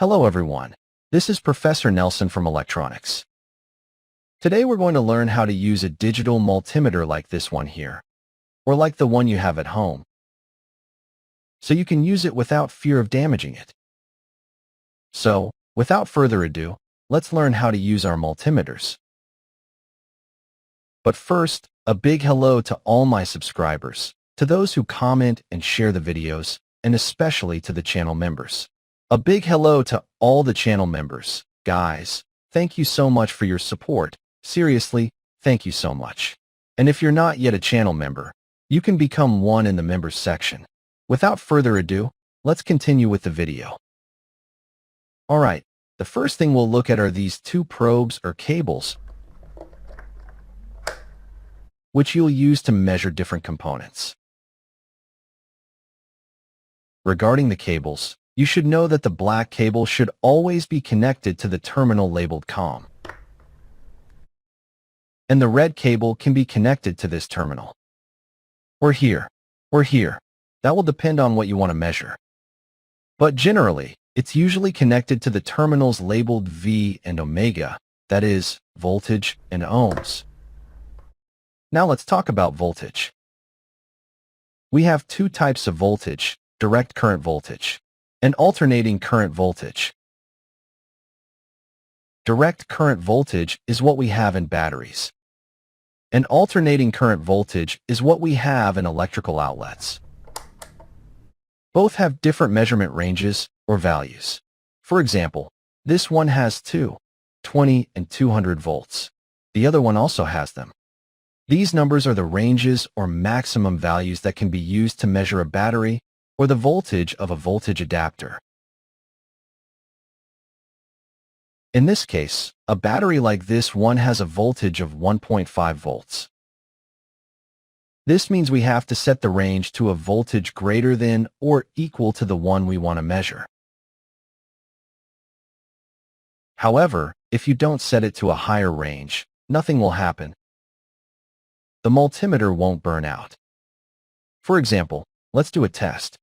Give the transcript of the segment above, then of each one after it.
Hello everyone, this is Professor Nelson from Electronics. Today we're going to learn how to use a digital multimeter like this one here, or like the one you have at home, so you can use it without fear of damaging it. So, without further ado, let's learn how to use our multimeters. But first, a big hello to all my subscribers, to those who comment and share the videos, and especially to the channel members. A big hello to all the channel members. Guys, thank you so much for your support. Seriously, thank you so much. And if you're not yet a channel member, you can become one in the members section. Without further ado, let's continue with the video. Alright, the first thing we'll look at are these two probes or cables, which you'll use to measure different components. Regarding the cables, you should know that the black cable should always be connected to the terminal labeled COM. And the red cable can be connected to this terminal. Or here. That will depend on what you want to measure. But generally, it's usually connected to the terminals labeled V and omega, that is, voltage and ohms. Now let's talk about voltage. We have two types of voltage, direct current voltage and alternating current voltage. Direct current voltage is what we have in batteries, and alternating current voltage is what we have in electrical outlets. Both have different measurement ranges or values. For example, this one has 20 and 200 volts. The other one also has them. These numbers are the ranges or maximum values that can be used to measure a battery or the voltage of a voltage adapter. In this case, a battery like this one has a voltage of 1.5 volts. This means we have to set the range to a voltage greater than or equal to the one we want to measure. However, if you don't set it to a higher range, nothing will happen. The multimeter won't burn out. For example, let's do a test.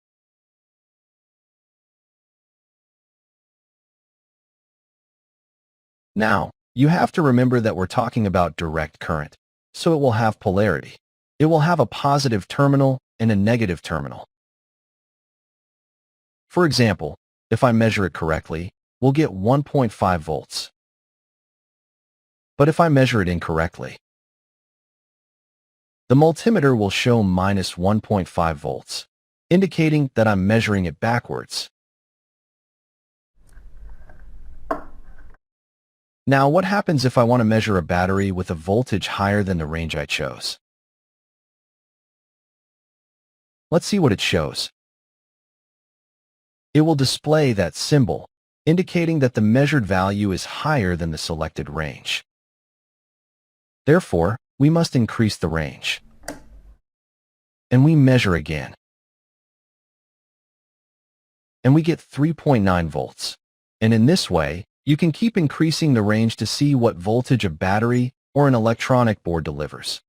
Now, you have to remember that we're talking about direct current, so it will have polarity. It will have a positive terminal and a negative terminal. For example, if I measure it correctly, we'll get 1.5 volts. But if I measure it incorrectly, the multimeter will show minus 1.5 volts, indicating that I'm measuring it backwards. Now, what happens if I want to measure a battery with a voltage higher than the range I chose? Let's see what it shows. It will display that symbol, indicating that the measured value is higher than the selected range. Therefore, we must increase the range. And we measure again. And we get 3.9 volts. And in this way, you can keep increasing the range to see what voltage a battery or an electronic board delivers.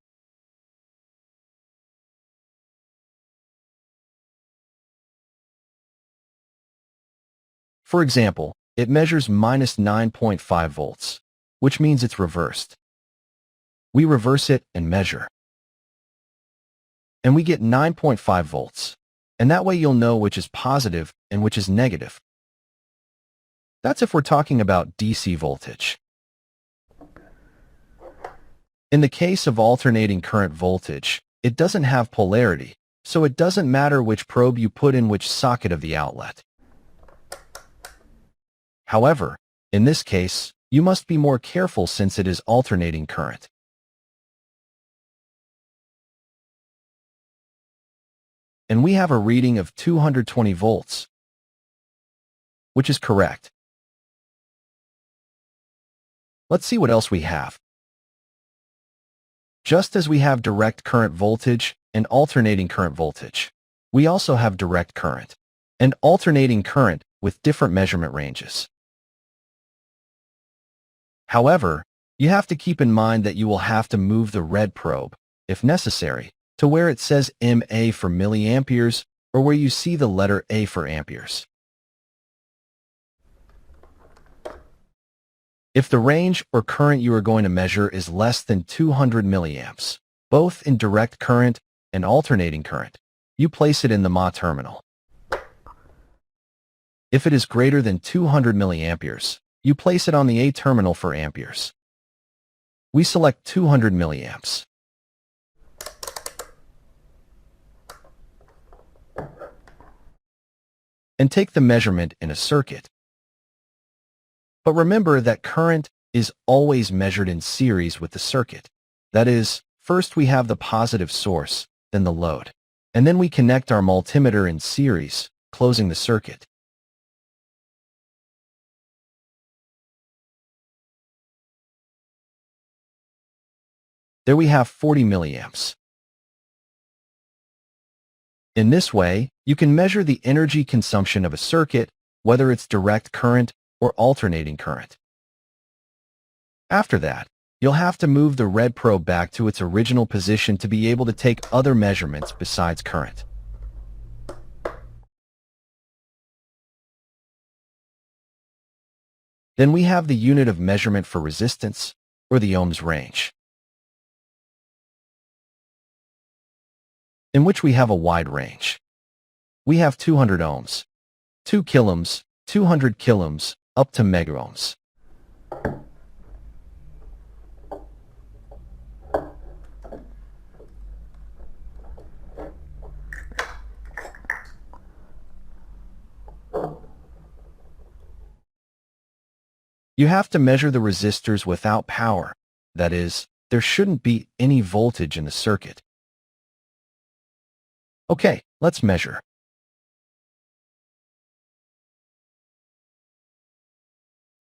For example, it measures minus 9.5 volts, which means it's reversed. We reverse it and measure. And we get 9.5 volts. And that way you'll know which is positive and which is negative. That's if we're talking about DC voltage. In the case of alternating current voltage, it doesn't have polarity, so it doesn't matter which probe you put in which socket of the outlet. However, in this case, you must be more careful since it is alternating current. And we have a reading of 220 volts, which is correct. Let's see what else we have. Just as we have direct current voltage and alternating current voltage, we also have direct current and alternating current with different measurement ranges. However, you have to keep in mind that you will have to move the red probe, if necessary, to where it says MA for milliamperes or where you see the letter A for amperes. If the range or current you are going to measure is less than 200 milliamps, both in direct current and alternating current, you place it in the Ma terminal. If it is greater than 200 milliamperes, you place it on the A terminal for amperes. We select 200 milliamps. And take the measurement in a circuit. But remember that current is always measured in series with the circuit. That is, first we have the positive source, then the load. And then we connect our multimeter in series, closing the circuit. There we have 40 milliamps. In this way, you can measure the energy consumption of a circuit, whether it's direct current or alternating current. After that, you'll have to move the red probe back to its original position to be able to take other measurements besides current. Then we have the unit of measurement for resistance, or the ohms range, in which we have a wide range. We have 200 ohms, 2 kiloohms, 200 kiloohms, up to megaohms. You have to measure the resistors without power. That is, there shouldn't be any voltage in the circuit. Okay, let's measure.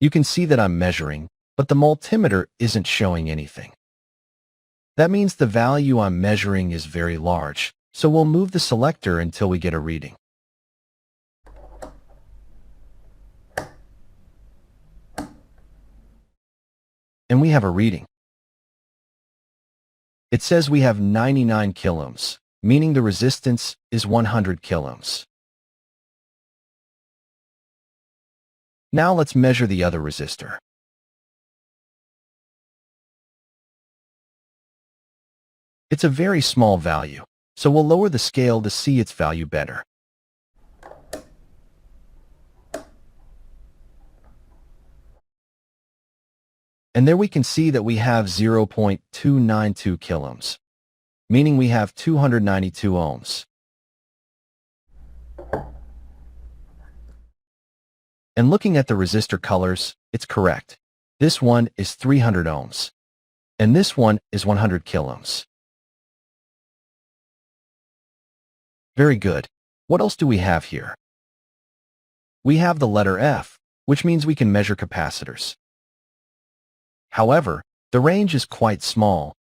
You can see that I'm measuring, but the multimeter isn't showing anything. That means the value I'm measuring is very large, so we'll move the selector until we get a reading. And we have a reading. It says we have 99 kiloohms, meaning the resistance is 100 kiloohms. Now let's measure the other resistor. It's a very small value, so we'll lower the scale to see its value better. And there we can see that we have 0.292 kiloohms, meaning we have 292 ohms. And looking at the resistor colors, it's correct. This one is 300 ohms, and this one is 100 kiloohms. Very good. What else do we have here? We have the letter F, which means we can measure capacitors. However, the range is quite small,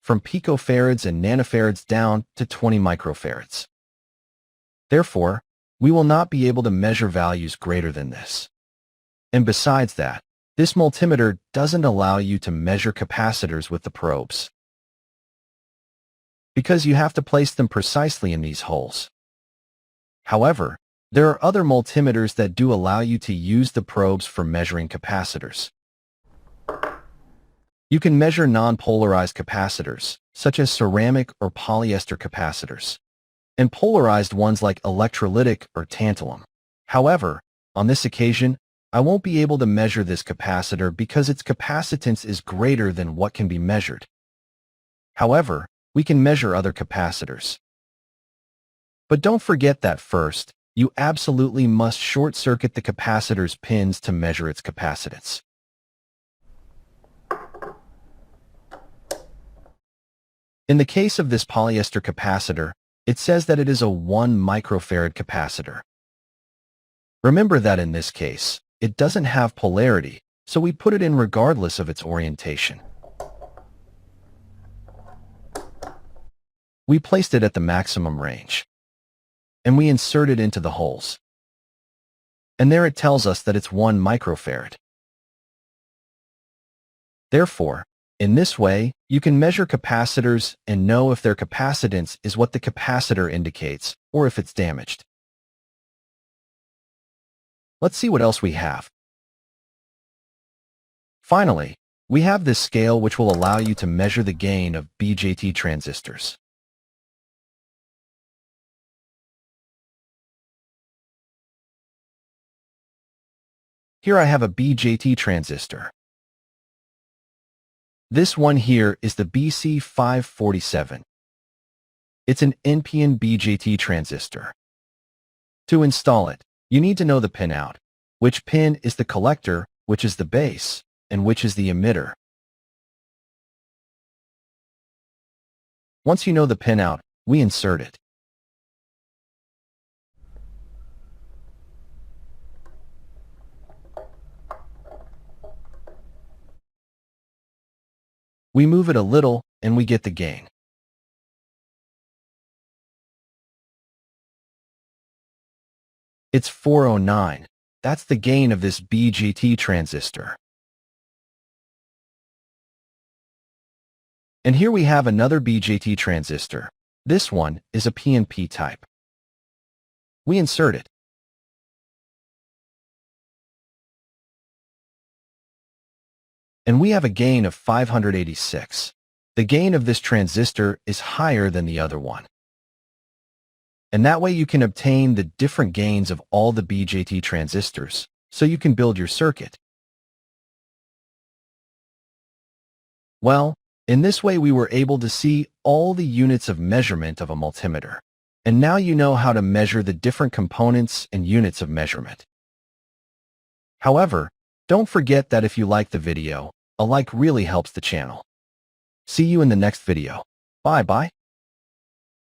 from picofarads and nanofarads down to 20 microfarads. Therefore, we will not be able to measure values greater than this. And besides that, this multimeter doesn't allow you to measure capacitors with the probes, because you have to place them precisely in these holes. However, there are other multimeters that do allow you to use the probes for measuring capacitors. You can measure non-polarized capacitors, such as ceramic or polyester capacitors, and polarized ones like electrolytic or tantalum. However, on this occasion, I won't be able to measure this capacitor because its capacitance is greater than what can be measured. However, we can measure other capacitors. But don't forget that first, you absolutely must short-circuit the capacitor's pins to measure its capacitance. In the case of this polyester capacitor, it says that it is a 1 microfarad capacitor. Remember that in this case, it doesn't have polarity, so we put it in regardless of its orientation. We placed it at the maximum range, and we insert it into the holes. And there it tells us that it's 1 microfarad. Therefore, in this way, you can measure capacitors and know if their capacitance is what the capacitor indicates or if it's damaged. Let's see what else we have. Finally, we have this scale which will allow you to measure the gain of BJT transistors. Here I have a BJT transistor. This one here is the BC547. It's an NPN BJT transistor. To install it, you need to know the pinout, which pin is the collector, which is the base, and which is the emitter. Once you know the pinout, we insert it. We move it a little, and we get the gain. It's 409. That's the gain of this BJT transistor. And here we have another BJT transistor. This one is a PNP type. We insert it. And we have a gain of 586. The gain of this transistor is higher than the other one. And that way you can obtain the different gains of all the BJT transistors, so you can build your circuit. Well, in this way we were able to see all the units of measurement of a multimeter. And now you know how to measure the different components and units of measurement. However, don't forget that if you like the video, a like really helps the channel. See you in the next video. Bye-bye.